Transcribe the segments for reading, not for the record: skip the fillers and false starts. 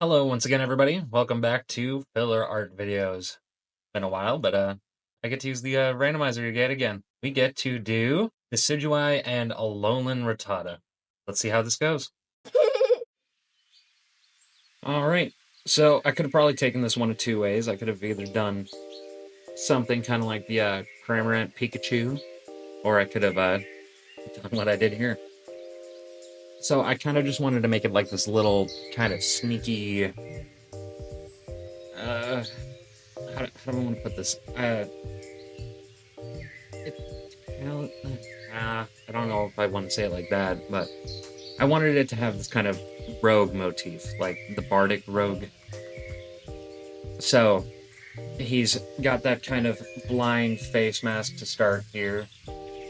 Hello once again, everybody. Welcome back to filler art videos. Been a while, but I get to use the randomizer yet again. We get to do Decidui and Alolan Rattata. Let's see how this goes. All right. So I could have probably taken this one of two ways. I could have either done something kind of like the Cramorant Pikachu, or I could have done what I did here. So I kind of just wanted to make it like this little kind of sneaky. How do I want to put this? I don't know if I want to say it like that, but I wanted it to have this kind of rogue motif, like the bardic rogue. So he's got that kind of blind face mask to start here,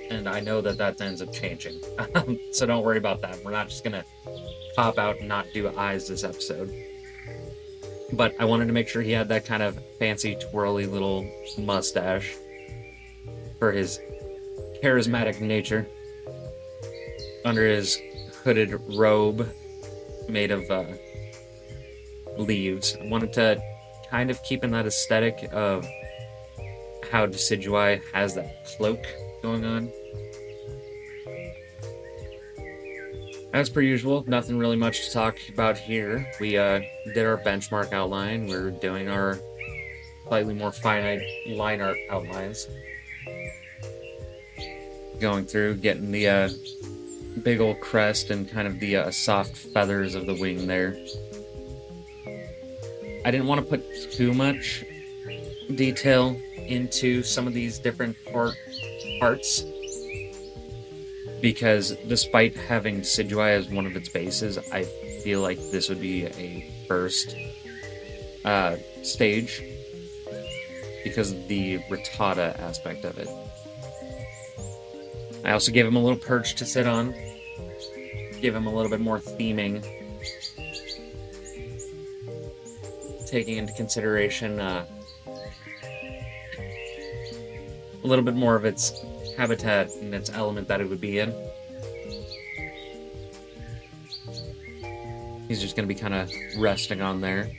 and I know that that ends up changing. So don't worry about that. We're not just gonna pop out and not do eyes this episode. But I wanted to make sure he had that kind of fancy, twirly little mustache for his charismatic nature under his hooded robe made of leaves. I wanted to kind of keep in that aesthetic of how Decidui has that cloak going on. As per usual, nothing really much to talk about here. We did our benchmark outline. We're doing our slightly more finite line art outlines. Going through, getting the big old crest and kind of the soft feathers of the wing there. I didn't want to put too much detail into some of these different parts because despite having Decidui as one of its bases, I feel like this would be a first stage because of the Rattata aspect of it. I also gave him a little perch to sit on, give him a little bit more theming, taking into consideration a little bit more of its habitat and its element that it would be in. He's just going to be kind of resting on there.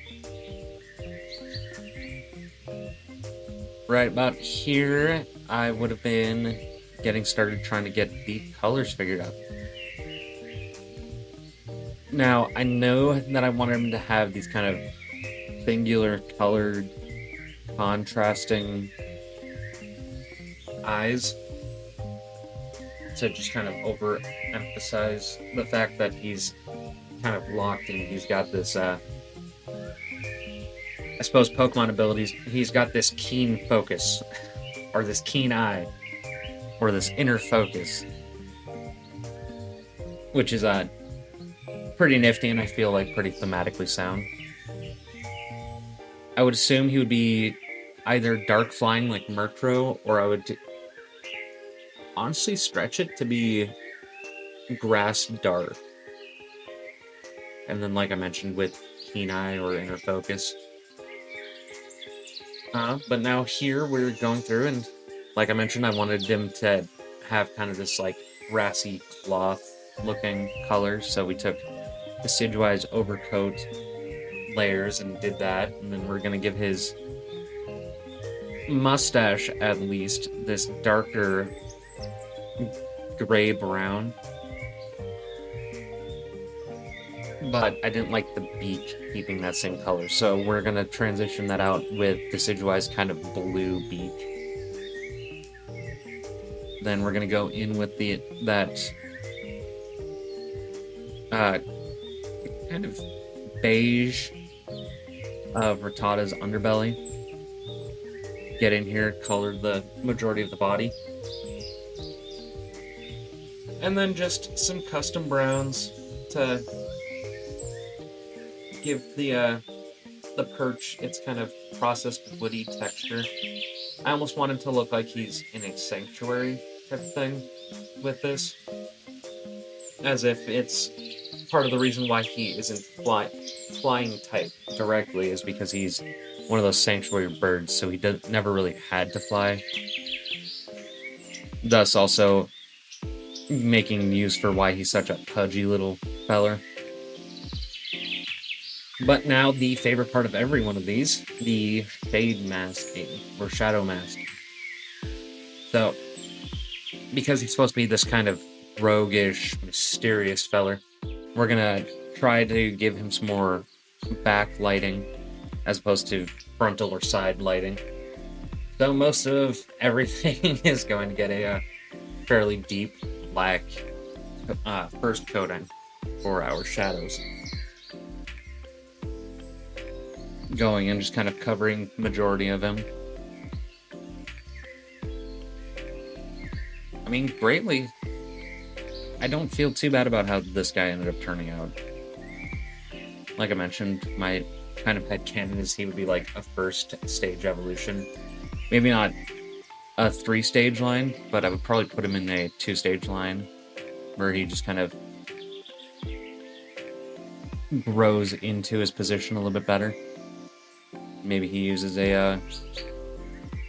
Right about here, I would have been getting started trying to get the colors figured out. Now, I know that I wanted him to have these kind of singular colored, contrasting eyes to just kind of overemphasize the fact that he's kind of locked and he's got this, I suppose, Pokemon abilities. He's got this keen focus, or this keen eye, or this inner focus, which is pretty nifty and I feel like pretty thematically sound. I would assume he would be either dark flying like Murkrow, or I would honestly stretch it to be grass dark. And then, like I mentioned, with keen eye or inner focus. But now here we're going through, and like I mentioned, I wanted him to have kind of this like grassy cloth looking color, so we took Decidui's overcoat layers and did that, and then we're going to give his mustache at least this darker gray brown, but I didn't like the beak keeping that same color, so we're going to transition that out with Decidui's kind of blue beak. Then we're going to go in with that kind of beige of Rattata's underbelly. Get in here, color the majority of the body. And then just some custom browns to give the perch its kind of processed woody texture. I almost want him to look like he's in a sanctuary type of thing with this. As if it's part of the reason why he isn't flying type directly is because he's one of those sanctuary birds, so he never really had to fly. Thus also making news for why he's such a pudgy little feller. But now the favorite part of every one of these, the shade masking or shadow masking. So, because he's supposed to be this kind of roguish, mysterious feller, we're gonna try to give him some more backlighting as opposed to frontal or side lighting. So most of everything is going to get a fairly deep black first coating for our shadows. Going and just kind of covering the majority of him. I mean, greatly, I don't feel too bad about how this guy ended up turning out. Like I mentioned, my kind of headcanon is he would be like a first stage evolution. Maybe not a 3-stage line, but I would probably put him in a 2-stage line where he just kind of grows into his position a little bit better. Maybe he uses a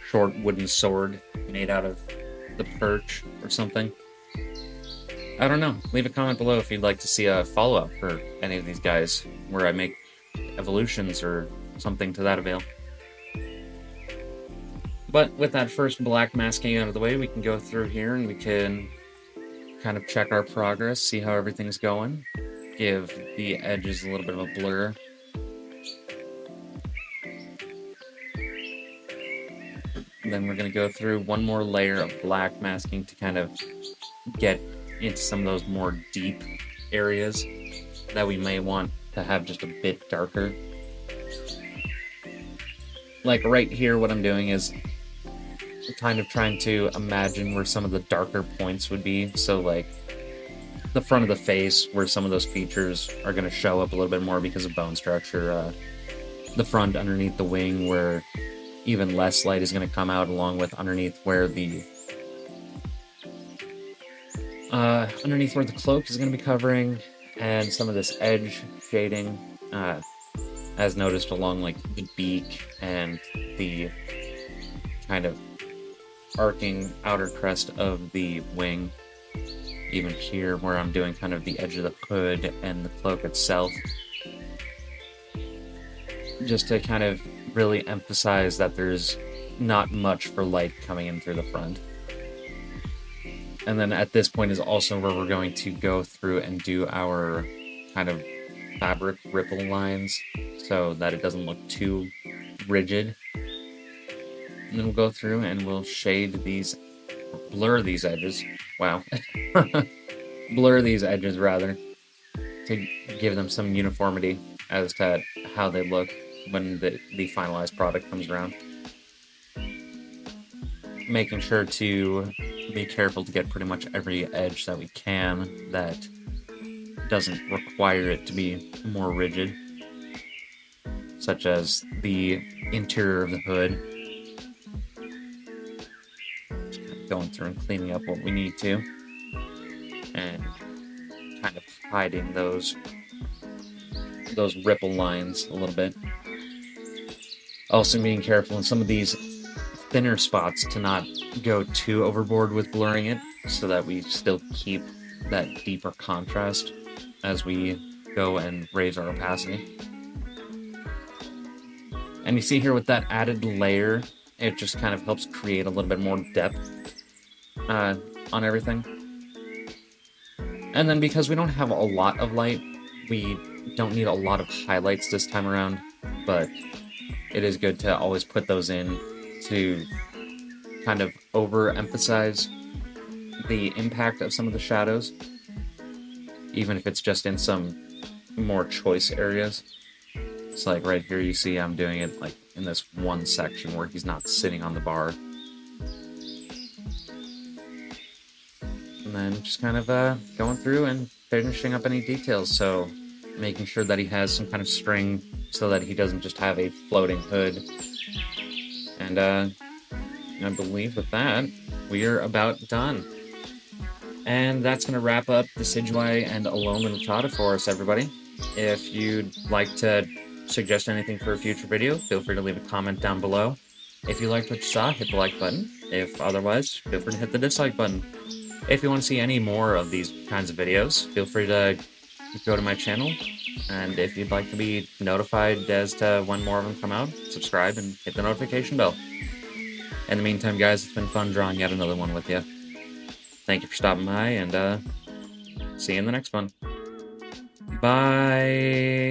short wooden sword made out of the perch or something. I don't know. Leave a comment below if you'd like to see a follow-up for any of these guys where I make evolutions or something to that avail. But with that first black masking out of the way, we can go through here and we can kind of check our progress, see how everything's going, give the edges a little bit of a blur. And then we're going to go through one more layer of black masking to kind of get into some of those more deep areas that we may want to have just a bit darker. Like right here, what I'm doing is kind of trying to imagine where some of the darker points would be. So like the front of the face, where some of those features are going to show up a little bit more because of bone structure. The front underneath the wing, where even less light is going to come out, along with underneath where the cloak is going to be covering, and some of this edge shading, as noticed along like the beak and the kind of arcing outer crest of the wing. Even here, where I'm doing kind of the edge of the hood and the cloak itself, just to kind of really emphasize that there's not much for light coming in through the front. And then at this point is also where we're going to go through and do our kind of fabric ripple lines so that it doesn't look too rigid. And then we'll go through and we'll shade these, blur these edges. Wow. Blur these edges, rather, to give them some uniformity as to how they look when the finalized product comes around. Making sure to be careful to get pretty much every edge that we can that doesn't require it to be more rigid, such as the interior of the hood. Just kind of going through and cleaning up what we need to, and kind of hiding those ripple lines a little bit. Also being careful in some of these thinner spots to not go too overboard with blurring it, so that we still keep that deeper contrast as we go and raise our opacity. And you see here with that added layer, it just kind of helps create a little bit more depth on everything. And then because we don't have a lot of light, we don't need a lot of highlights this time around, but it is good to always put those in to kind of overemphasize the impact of some of the shadows, even if it's just in some more choice areas. It's like right here you see I'm doing it like in this one section where he's not sitting on the bar. And then just kind of going through and finishing up any details, so making sure that he has some kind of string so that he doesn't just have a floating hood. And I believe with that, we are about done. And that's going to wrap up Decidutata and Decidutata for us, everybody. If you'd like to suggest anything for a future video, feel free to leave a comment down below. If you liked what you saw, hit the like button. If otherwise, feel free to hit the dislike button. If you want to see any more of these kinds of videos, feel free to go to my channel, And if you'd like to be notified as to when more of them come out, subscribe and hit the notification bell. In the meantime, guys, it's been fun drawing yet another one with you. Thank you for stopping by, and see you in the next one. Bye.